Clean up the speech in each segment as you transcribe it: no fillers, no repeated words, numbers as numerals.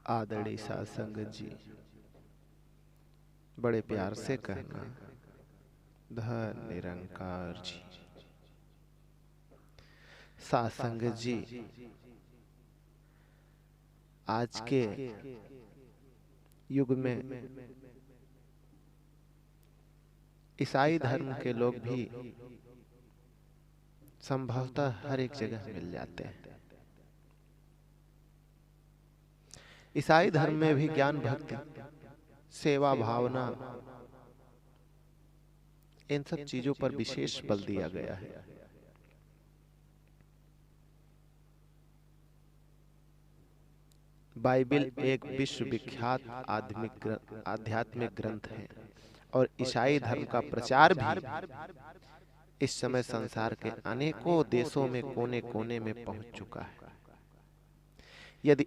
आदरणीय साध संगत जी, बड़े प्यार से कहना धन निरंकार जी। साध संगत जी, आज के युग में ईसाई धर्म के लोग भी संभवतः हर एक जगह मिल जाते हैं। ईसाई धर्म में भी ज्ञान, भक्ति, सेवा, भावना, इन सब चीजों पर विशेष बल दिया गया है। बाइबिल एक विश्वविख्यात आध्यात्मिक ग्रंथ है और ईसाई धर्म का प्रचार भी इस समय संसार के अनेकों देशों में कोने कोने में पहुंच चुका है। यदि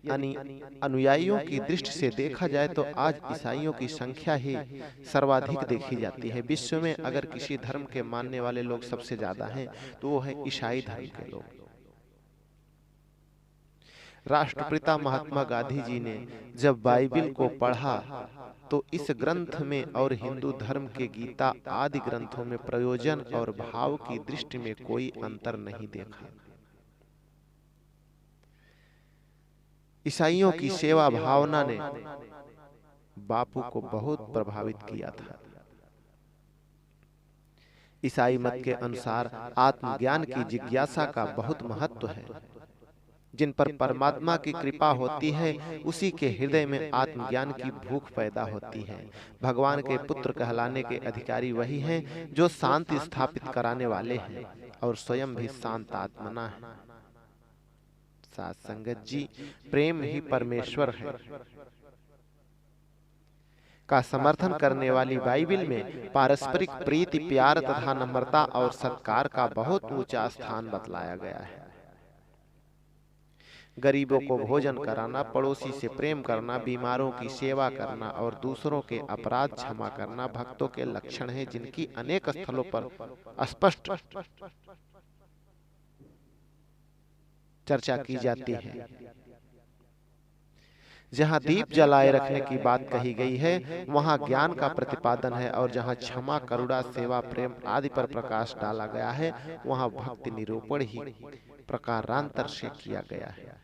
अनुयायियों की दृष्टि से देखा जाए तो आज ईसाइयों की संख्या ही सर्वाधिक देखी जाती है। विश्व में अगर किसी धर्म के मानने वाले लोग सबसे ज्यादा हैं तो वो है ईसाई धर्म के लोग। राष्ट्रपिता महात्मा गांधी जी ने जब बाइबिल को पढ़ा तो इस ग्रंथ में और हिंदू धर्म के गीता आदि ग्रंथों में प्रयोजन और भाव की दृष्टि में कोई अंतर नहीं देखा। ईसाइयों की सेवा भावना ने बापू को बहुत प्रभावित किया था। ईसाई मत के अनुसार आत्मज्ञान की जिज्ञासा का बहुत महत्व है। जिन पर परमात्मा की कृपा होती है उसी के हृदय में आत्मज्ञान की भूख पैदा होती है। भगवान के पुत्र कहलाने के अधिकारी वही हैं जो शांति स्थापित कराने वाले हैं और स्वयं भी शांत आत्मना है। साध संगत जी, प्रेम ही परमेश्वर है का समर्थन करने वाली बाइबिल में पारस्परिक प्रीति, प्यार तथा नम्रता और सत्कार का बहुत ऊंचा स्थान बतलाया गया है। गरीबों को भोजन कराना, पड़ोसी से प्रेम करना, बीमारों की सेवा करना और दूसरों के अपराध क्षमा करना भक्तों के लक्षण हैं, जिनकी अनेक स्थलों पर स्पष्ट चर्चा की जाती है। जहां दीप जलाए रखने की बात कही गई है वहां ज्ञान का प्रतिपादन है और जहां क्षमा, करुणा, सेवा, प्रेम आदि पर प्रकाश डाला गया है वहां भक्ति निरूपण ही प्रकारांतर से किया गया है।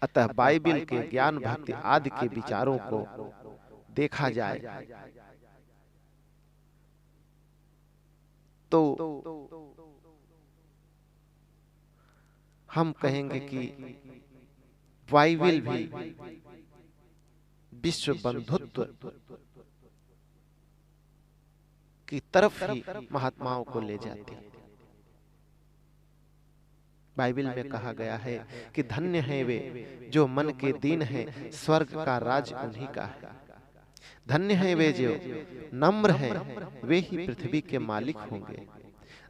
अतः बाइबिल के ज्ञान, भक्ति आदि के विचारों को देखा जाए तो हम कहेंगे कि बाइबिल भी विश्व बंधुत्व की तरफ ही महात्माओं को ले जाती है। बाइबिल में कहा गया है कि धन्य है वे जो मन के दीन हैं, स्वर्ग का राज उन्हीं का है। धन्य है वे जो नम्र हैं, वे ही पृथ्वी के मालिक होंगे।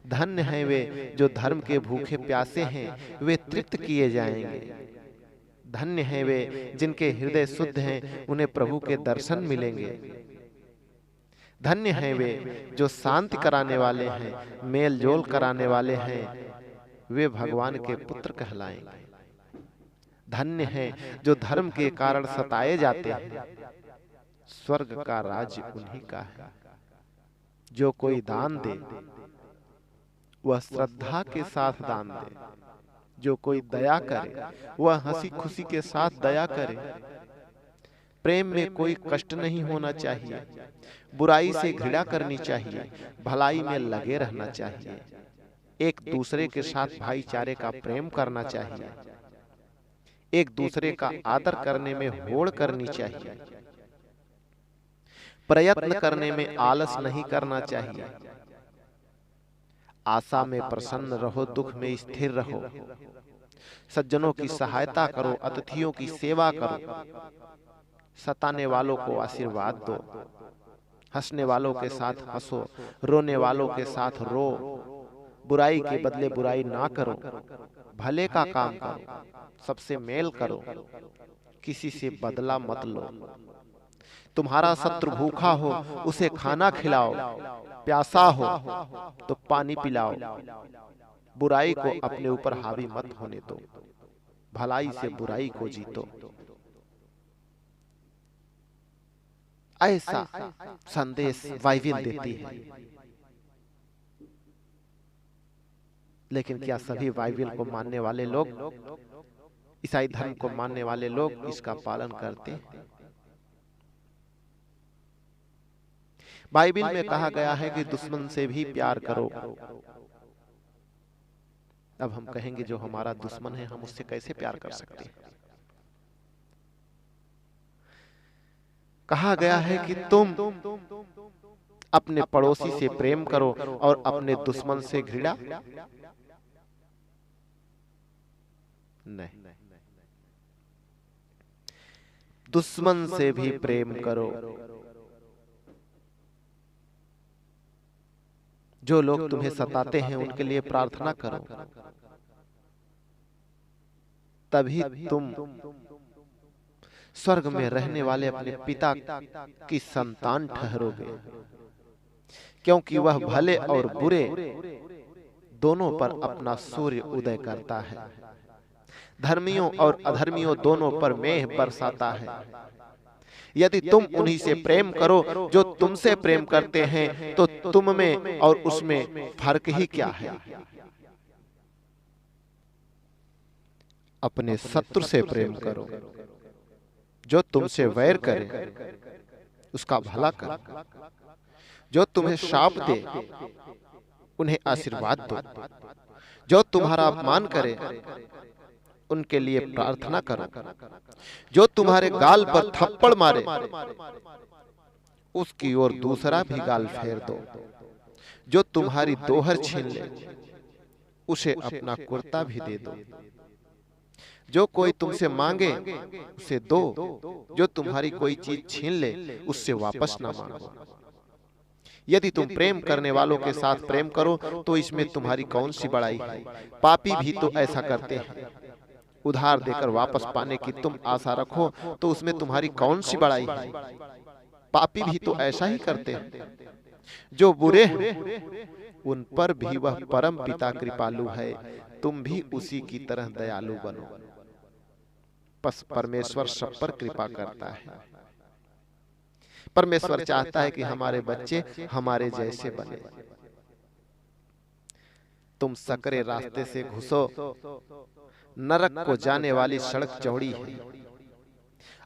धन्य है वे जो धर्म के भूखे प्यासे हैं, वे तृप्त किए जाएंगे। धन्य है वे जिनके हृदय शुद्ध हैं, उन्हें प्रभु के दर्शन मिलेंगे। धन्य है वे जो शांति कराने वाले हैं, मेल जोल कराने वाले हैं, वे भगवान के पुत्र कहलाएंगे। धन्य है जो धर्म के कारण सताए जाते हैं, स्वर्ग का राज्य उन्हीं का है। जो कोई दान दे वह श्रद्धा के साथ दान दे, जो कोई दया करे वह हंसी खुशी के साथ दया करे। प्रेम में कोई कष्ट नहीं होना चाहिए, बुराई से घृणा करनी चाहिए, भलाई में लगे रहना चाहिए। एक दूसरे के साथ भाईचारे का प्रेम करना चाहिए, एक दूसरे का आदर करने में होड़ करनी चाहिए, प्रयत्न करने में आलस नहीं करना चाहिए। आशा में प्रसन्न रहो, दुख में स्थिर रहो। सज्जनों की सहायता करो, अतिथियों की सेवा करो, सताने वालों को आशीर्वाद दो, हंसने वालों के साथ हंसो, रोने वालों के साथ रो। बुराई के बदले बुराई ना करो, भले का काम करो, सबसे मेल करो, किसी से बदला मत लो। तुम्हारा शत्रु भूखा हो उसे खाना खिलाओ, प्यासा हो तो पानी पिलाओ। बुराई को अपने ऊपर हावी मत होने दो, भलाई से बुराई को जीतो। ऐसा संदेश बाइबिल देती है। लेकिन क्या सभी बाइबिल को मानने वाले लोग, ईसाई धर्म को मानने वाले लोग इसका पालन करते हैं? बाइबिल में कहा गया है कि दुश्मन से भी प्यार करो। अब हम कहेंगे जो हमारा दुश्मन है हम उससे कैसे प्यार कर सकते हैं? कहा गया है कि तुम अपने पड़ोसी से प्रेम करो और अपने दुश्मन से घृणा नहीं। दुश्मन से भी प्रेम करो। जो लोग तुम्हें सताते हैं उनके लिए प्रार्थना करो, तभी तुम स्वर्ग में रहने वाले अपने पिता की संतान ठहरोगे, क्योंकि वह भले और बुरे दोनों पर अपना सूर्य उदय करता है, धर्मियों और अधर्मियों दोनों पर मेघ बरसाता है। यदि तुम उन्हीं से प्रेम करो जो तुमसे प्रेम करते हैं, तो तुम में और उसमें फर्क ही क्या है? अपने शत्रु से प्रेम करो, जो तुमसे वैर करे उसका भला करो, जो तुम्हें शाप दे उन्हें आशीर्वाद दो, जो तुम्हारा अपमान करे उनके लिए प्रार्थना करो, जो तुम्हारे गाल पर थप्पड़ मारे उसकी ओर दूसरा भी गाल फेर दो, जो तुम्हारी दोहर छीन ले उसे अपना कुर्ता भी दे दो, जो कोई तुमसे मांगे उसे दो, जो तुम्हारी कोई चीज छीन ले उससे वापस ना मांगो। यदि तुम प्रेम करने वालों के साथ प्रेम करो तो इसमें तुम्हारी कौन सी बड़ाई है? पापी भी तो ऐसा करते हैं। उधार देकर वापस पाने की तुम आशा रखो तो उसमें तुम्हारी कौन सी बड़ाई है? पापी भी तो ऐसा ही करते हैं। जो बुरे हैं उन पर भी वह परम पिता कृपालु है, तुम भी उसी की तरह दयालु बनो। बस परमेश्वर सब पर कृपा करता है। परमेश्वर चाहता है कि हमारे बच्चे हमारे जैसे बने। तुम सकरे रास्ते से घुसो, नरक को जाने वाली सड़क चौड़ी है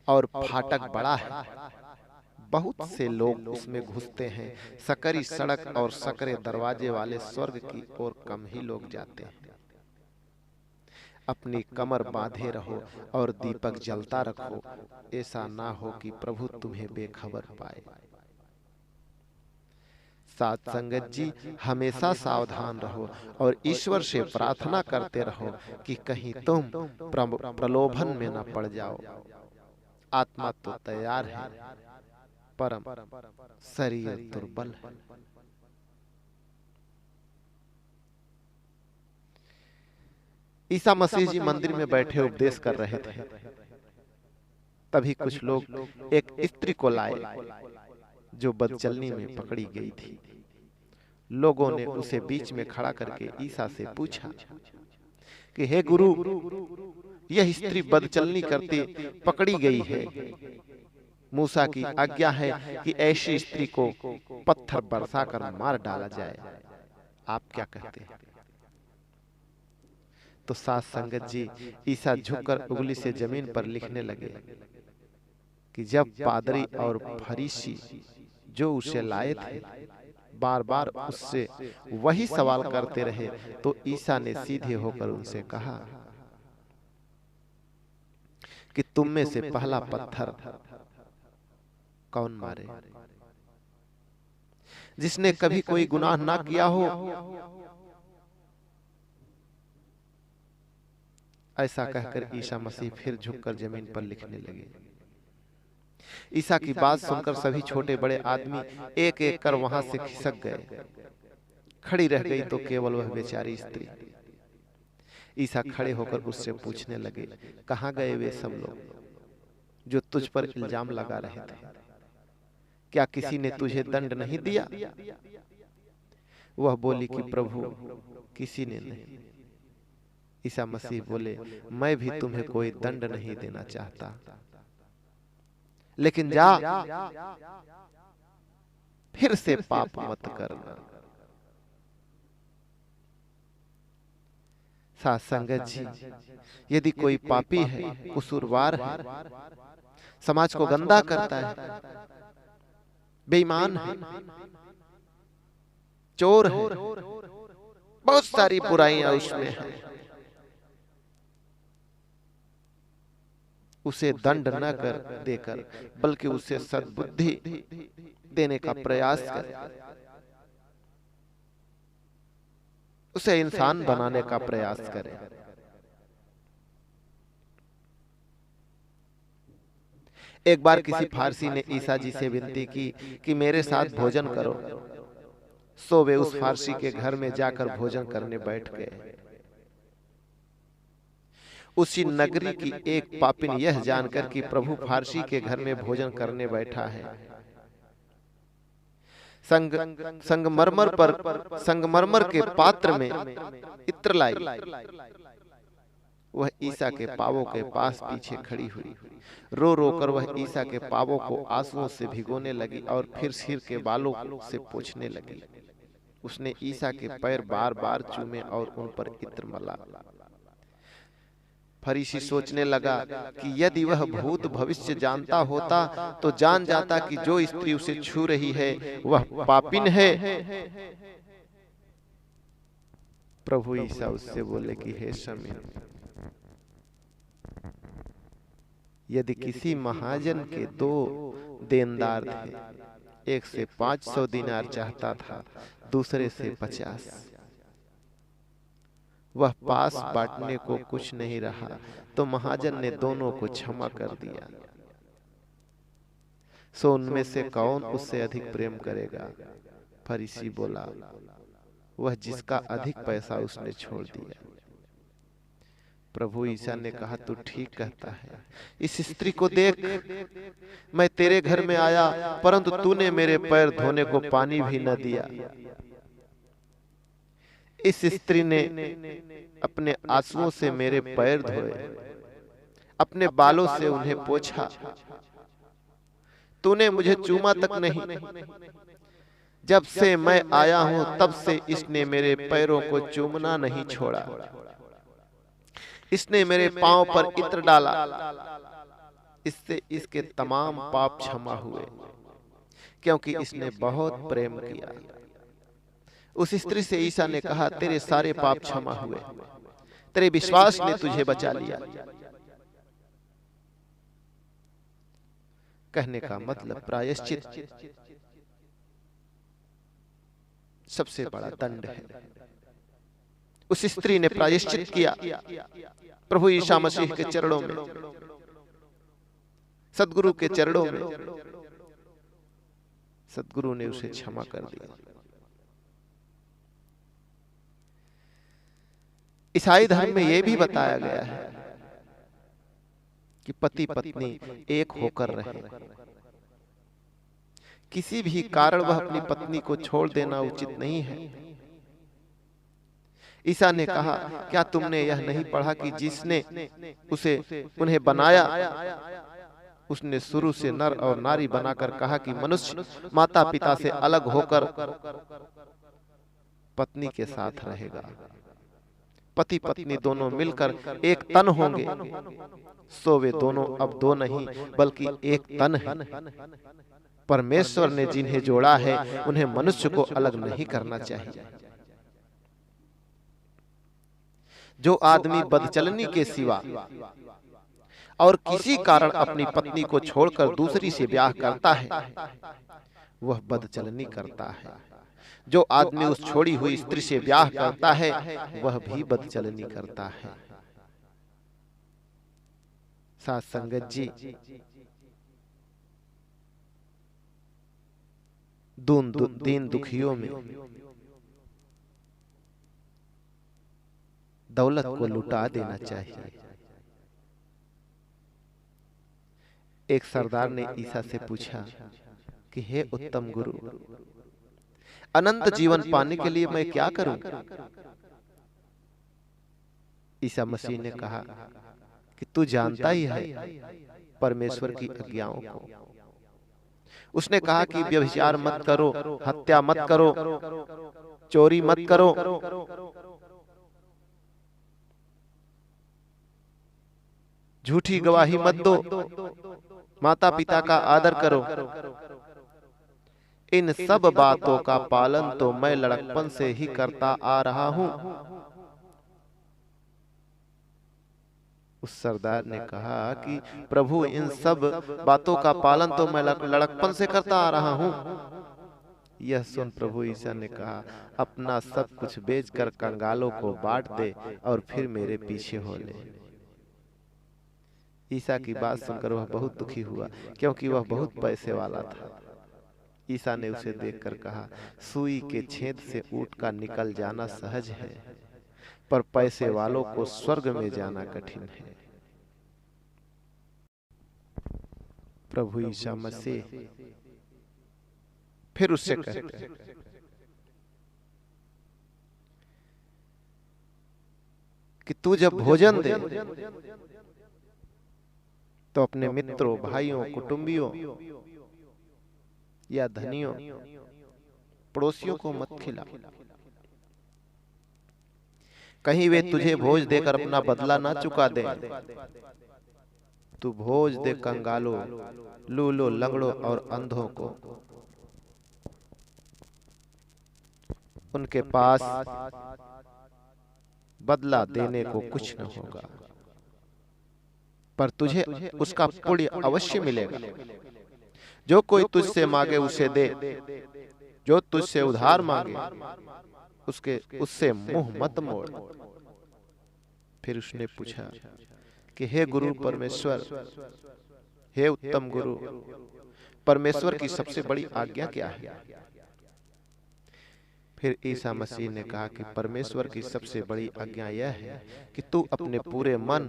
और फाटक बड़ा है, बहुत से लोग उसमें घुसते हैं। सकरी सड़क और सकरे दरवाजे वाले स्वर्ग की ओर कम ही लोग जाते हैं। अपनी कमर बांधे रहो और दीपक जलता रखो, ऐसा ना हो कि प्रभु तुम्हें बेखबर पाए। साथ संगत जी, हमेशा सावधान रहो और ईश्वर से प्रार्थना करते रहो कि कहीं तुम प्रलोभन में न पड़ जाओ। आत्मा तो तैयार है, परम शरीर दुर्बल है। ईसा मसीह जी मंदिर में बैठे उपदेश कर रहे थे। तभी कुछ लोग एक स्त्री को लाए जो बदचलनी में पकड़ी गई थी। लोगों ने उसे बीच में खड़ा करके ईसा से पूछा कि हे गुरु, यह स्त्री बदचलनी करती पकड़ी गई है। मूसा की आज्ञा है कि ऐसी स्त्री को पत्थर बरसाकर मार डाला जाए। आप क्या कहते हैं? तो साथ संगत जी, ईसा झुककर उंगली से जमीन पर लिखने लगे कि जब पादरी और फरीसी जो उसे लाए थे बार बार उससे वही सवाल करते रहे, तो ईसा ने सीधे होकर उनसे कहा कि तुम में से पहला पत्थर कौन मारे? जिसने कभी कोई गुनाह ना किया हो, ऐसा कहकर ईसा मसीह फिर झुककर जमीन पर लिखने लगे। ईसा की बात सुनकर सभी छोटे बड़े आदमी एक एक कर वहां से खिसक गए। खड़ी रह गई तो केवल वह बेचारी स्त्री। ईसा खड़े होकर उससे पूछने लगे, कहां गए वे सब लोग जो तुझ पर इल्जाम लगा रहे थे? क्या किसी ने तुझे दंड नहीं दिया? वह बोली कि प्रभु, किसी ने नहीं। ईसा मसीह बोले, मैं भी तुम्हें कोई दंड नहीं देना चाहता, लेकिन जा फिर से पाप मत करना। साथ संगत जी, यदि कोई पापी है, कसूरवार है, समाज को गंदा करता है, बेईमान है, चोर है, बहुत सारी बुराइयां उसमें हैं, उसे दंड न कर देकर बल्कि उसे सद्बुद्धि देने का प्रयास करें, उसे इंसान बनाने का प्रयास करें। एक बार किसी फारसी ने ईसा जी से विनती की कि मेरे साथ भोजन करो, सो वे उस फारसी के घर में जाकर भोजन करने बैठ गए। उसी नगरी की एक पापिन यह जानकर कि प्रभु फारसी के घर में भोजन करने बैठा है, संगमरमर के पात्र में इत्र लाई, वह ईसा के पावों के पास पीछे खड़ी हुई। रो रो कर वह ईसा के पावों को आंसुओं से भिगोने लगी और फिर सिर के बालों से पोंछने लगी। उसने ईसा के पैर बार बार चूमे और उन पर इत्र मला। फरीसी सोचने लगा कि यदि वह भूत भविष्य जानता होता तो जान जाता कि जो स्त्री उसे छू रही है वह पापिन है। प्रभु ईसा उससे बोले कि हे शमीर, यदि किसी महाजन के 2 देनदार थे, एक से 500 दिनार चाहता था, दूसरे से 50, वह पास बांटने को कुछ नहीं रहा तो महाजन ने दोनों को क्षमा कर दिया। सो उनमें से कौन उससे अधिक प्रेम करेगा? फरीसी बोला, वह जिसका अधिक पैसा उसने छोड़ दिया। प्रभु ईसा ने कहा, तू ठीक कहता है। इस स्त्री को देख, मैं तेरे घर में आया परंतु तूने मेरे पैर धोने को पानी भी न दिया। इस स्त्री ने अपने आंसुओं से मेरे पैर धोए, अपने बालों से उन्हें पोंछा, तूने मुझे चूमा तक नहीं। जब से मैं आया हूं तब से इसने मेरे पैरों को चूमना नहीं छोड़ा। इसने मेरे पांव पर इत्र डाला, इससे इसके तमाम पाप क्षमा हुए, क्योंकि इसने बहुत प्रेम किया। उस स्त्री से ईसा ने कहा, तेरे सारे पाप क्षमा हुए, तेरे विश्वास ने तुझे बचा लिया। कहने का मतलब प्रायश्चित सबसे बड़ा दंड है। उस स्त्री ने प्रायश्चित किया प्रभु ईसा मसीह के चरणों में, सद्गुरु के चरणों में। सद्गुरु ने उसे क्षमा कर दिया। ईसाई धर्म में यह भी बताया गया है कि पति पत्नी एक होकर रहे। किसी भी कारण वह अपनी पत्नी को छोड़ देना उचित नहीं है। ईसा ने कहा, क्या तुमने यह नहीं पढ़ा कि जिसने उन्हें बनाया उसने शुरू से नर और नारी बनाकर कहा कि मनुष्य माता पिता से अलग होकर पत्नी के साथ रहेगा, पति पत्नी दोनों मिलकर एक तन होंगे। सो वे दोनों अब 2 नहीं बल्कि एक तन है। परमेश्वर ने जिन्हें जोड़ा है उन्हें मनुष्य को अलग नहीं करना चाहिए। जो आदमी बदचलनी के सिवा और किसी कारण अपनी पत्नी को छोड़कर दूसरी से ब्याह करता है वह बदचलनी करता है। जो आदमी उस छोड़ी हुई स्त्री से ब्याह करता है वह भी बदचलनी करता है। साथ संगत जी, दीन दुखियों में दौलत को लुटा देना चाहिए। एक सरदार ने ईसा से पूछा कि हे उत्तम गुरु, अनंत जीवन पाने के लिए मैं क्या करूं? ईसा मसीह ने कहा कि तू जानता ही है परमेश्वर की आज्ञाओं को, उसने कहा कि व्यभिचार मत करो, हत्या मत करो, चोरी मत करो, झूठी गवाही मत दो, माता पिता का आदर करो। इन सब बातों का पालन तो मैं लड़कपन से ही करता आ रहा हूं। उस सरदार ने कहा कि प्रभु, इन सब बातों का पालन तो मैं लड़कपन से करता आ रहा हूं। यह सुन प्रभु ईसा ने कहा, अपना सब कुछ बेचकर कंगालों को बांट दे और फिर मेरे पीछे हो ले। ईसा की बात सुनकर वह बहुत दुखी हुआ, क्योंकि वह बहुत पैसे वाला था। ईसा ने उसे देखकर कहा, सुई के छेद से ऊँट का निकल जाना सहज है, पर पैसे वालों को स्वर्ग में जाना कठिन है। प्रभु ईसा मसीह फिर उससे कहते हैं कि तू जब भोजन दे तो अपने मित्रों, भाइयों, कुटुंबियों या धनियों, पड़ोसियों को मत खिला। कहीं वे तुझे भोज देकर अपना बदला ना चुका दे। तू भोज दे कंगालों, लूलों, लंगड़ों और अंधों को। उनके पास बदला देने को कुछ न होगा, पर तुझे उसका पुण्य अवश्य मिलेगा। जो कोई तुझसे मांगे उसे दे, जो तुझसे उधार मांगे उससे मुंह मत मोड़। फिर उसने पूछा कि हे गुरु परमेश्वर, हे उत्तम गुरु, परमेश्वर की सबसे बड़ी आज्ञा क्या है? फिर ईसा मसीह ने कहा कि परमेश्वर की सबसे बड़ी आज्ञा यह है कि तू अपने पूरे मन,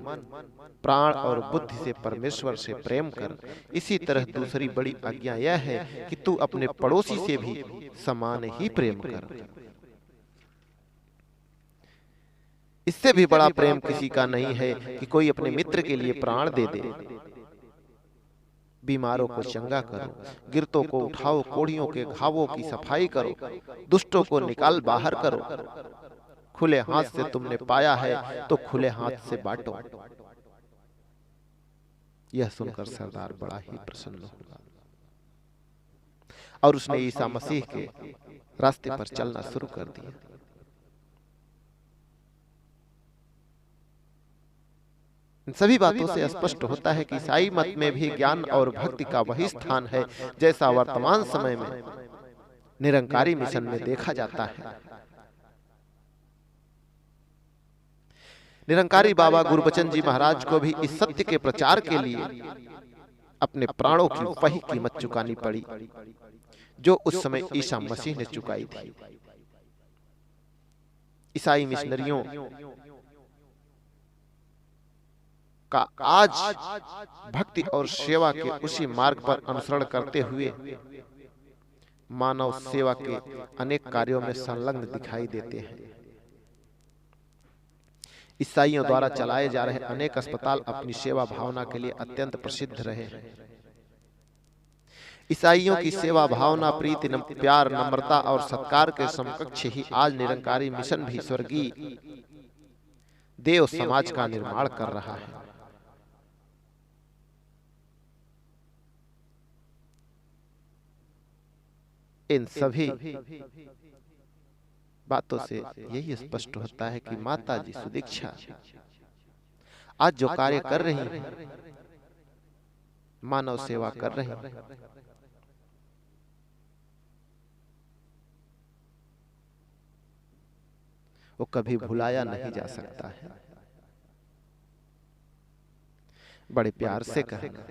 प्राण और बुद्धि से परमेश्वर से प्रेम कर। इसी तरह दूसरी बड़ी आज्ञा यह है कि तू अपने पड़ोसी से भी समान ही प्रेम कर। इससे भी बड़ा प्रेम किसी का नहीं है कि कोई अपने मित्र के लिए प्राण दे दे। बीमारों को चंगा करो, गिरतों को उठाओ, कोढ़ियों के घावों की सफाई करो, दुष्टों को निकाल बाहर करो। खुले हाथ से तुमने पाया है तो खुले हाथ से बांटो। यह सुनकर सरदार बड़ा ही प्रसन्न हुआ और उसने ईसा मसीह के रास्ते पर चलना शुरू कर दिया। इन सभी बातों से स्पष्ट होता है कि ईसाई मत में भी ज्ञान और भक्ति का वही स्थान है जैसा वर्तमान समय में निरंकारी मिशन में देखा जाता है। निरंकारी बाबा गुरबचन जी महाराज को भी इस सत्य के प्रचार के लिए अपने प्राणों की वही कीमत चुकानी पड़ी जो उस समय ईसा मसीह ने चुकाई थी। ईसाई मिशनरियों का आज भक्ति और सेवा के उसी मार्ग पर अनुसरण करते हुए मानव सेवा के अनेक कार्यों में संलग्न दिखाई देते हैं। ईसाइयों द्वारा चलाए जा रहे अनेक अस्पताल अपनी सेवा भावना के लिए अत्यंत प्रसिद्ध रहे हैं। ईसाइयों की सेवा भावना, प्रीति, प्यार, नम्रता और सत्कार के समकक्ष ही आज निरंकारी मिशन भी स्वर्गीय देव समाज का निर्माण कर रहा है। इन सभी बातों से यही स्पष्ट होता है कि माता जी सुदीक्षा आज जो कार्य कर रही हैं, मानव सेवा कर रही हैं, वो कभी भुलाया नहीं जा सकता है। बड़े प्यार से कहना।